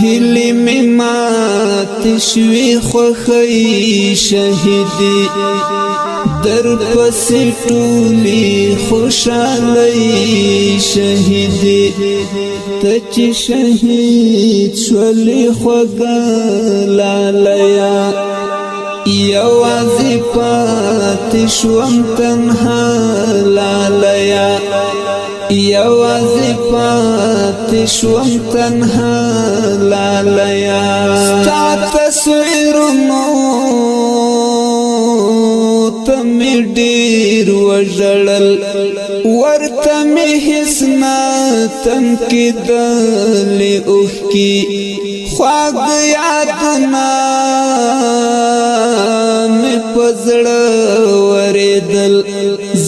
هلی می مات شوی خوخی شهیدی در پسی ټولی خوشالی شهیدی تچ شهید شولی خوگا لالیا یوازی پاتی شوم تنها لالیا یوازی پاتی شوم تنها لالیا ستا تصویرونو تمی ډیر وژړل ورته می حسنا تنکیدل اوښکي خواږ یادونه می په زړه ورېدل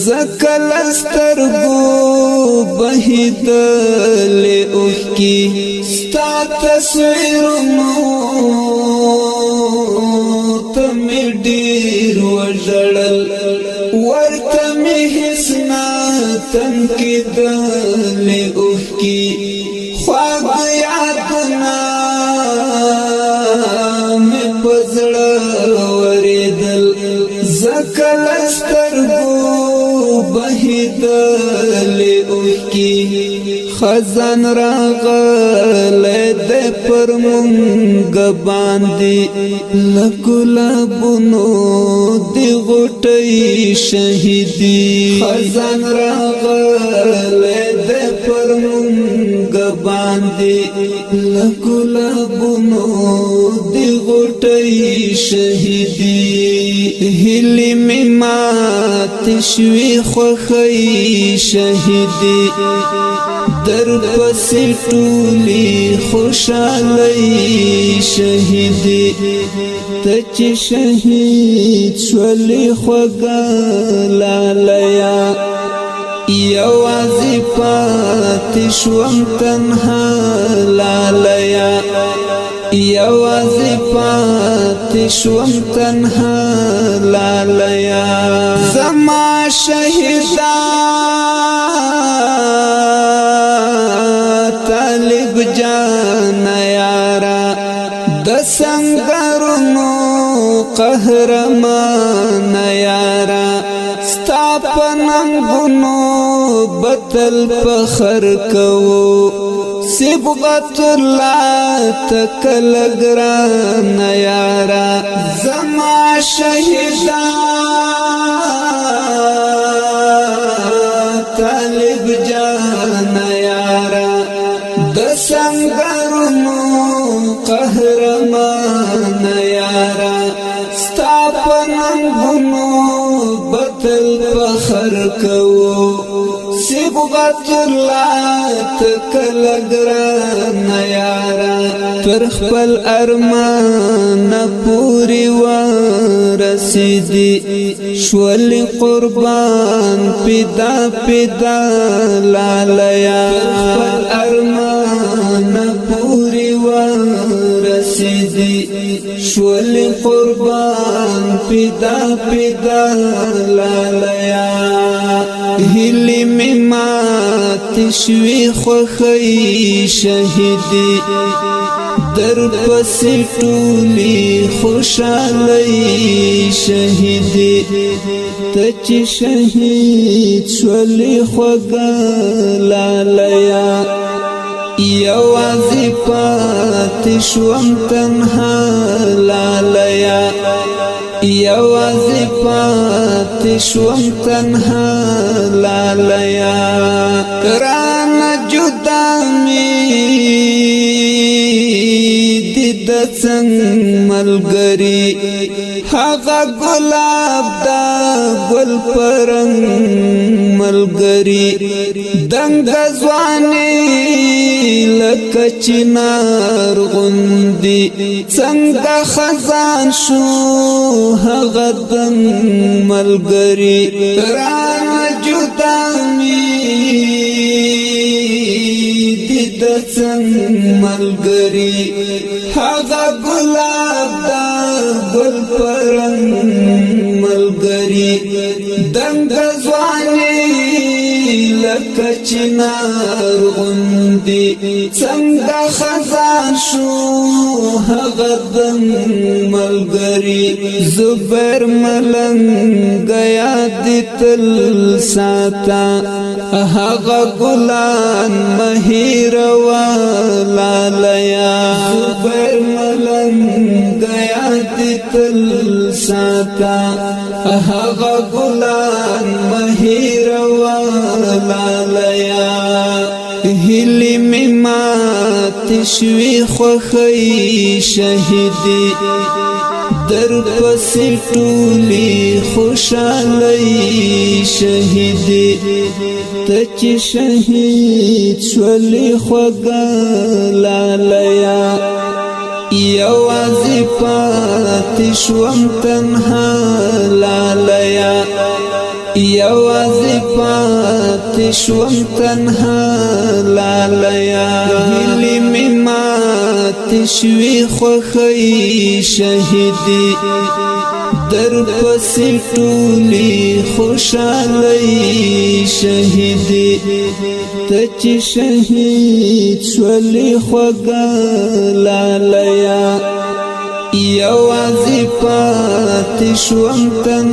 زکه له سترګو بهېدل اوښکي ستا تصویرونو ته می ډېر وژړل ورته می حسنا تنکیدل اوښکي خواږ یادونه می په زړه ورېدل زکه له سترګو بهېدل اوښکي خزان راغلی دی پر مونږ باندې له ګلابونو د غوټۍ شهیدي خزان راغلی دی پر مونږ باندې له ګلابونو د غوټۍ شهیدي هلی می مات شوی خوخی شهیدی در پسی ټولی خوشالی شهیدی تچ شهید شولی خوگا لالیا یوازی پاتی شوم تنها لالیا یوازی پاتی شوم تنها لالیا زما شهیدا طالب جان یارا د سنگرونو قهرمان یارا ستا پننګونو بتل فخر کوو صبغت الله تکل گران یارا زما شهیدا طالب جان یارا د سنگرونو قهرمان یارا ستا پننګونو بتل فخر کوو صبغت الله تکل گران یارا پر خپل ارمان پوری ورسیدی شول قربان پیدا پیدا لالیا پر ارمان پوری ورسیدی شول قربان پیدا پیدا لالیا هلی می مات شوی خوخی شهیدی در پسی ټولی خوشالی شهیدی تچ شهید شولی خوگا لالیا یوازی پاتی شوم تنها لالیا یوازی پاتی شوم تنها لالیا کران جدا می دید څنګ ملګری هغه ګلاب دا ګل پرنګ ملګری دنګ ځواني لکه چنار غوندي څنګه خزان شو هغه دنګ ملګری ران جدا می دید څنګ ملګری هغه ګلاب دا ګل پرنګ ملګری دنګ ځواني لکه چنار غوندې څنګه خزان شو هغه د ملګری زبیر ملنګ یاد تل ساته هغه ګلان مهیر والالیا زبیر ملنګ یاد تل ساته هغه ګلان مهیر والالیا هلی می مات شوی خوخی شهیدی در پسی ټولی خوشالی شهیدی تچ شهید شولی خوگا لالیا یوازی پاتی شوم تنها لالیا یوازی پاتی شوم تنها لالیا هلی می ماتی شوی خوخی شهیدی در پسی ټولی خوشالی شهیدی تچ شهید شولی خوگا لالیا یوازی پاتی شوم تنها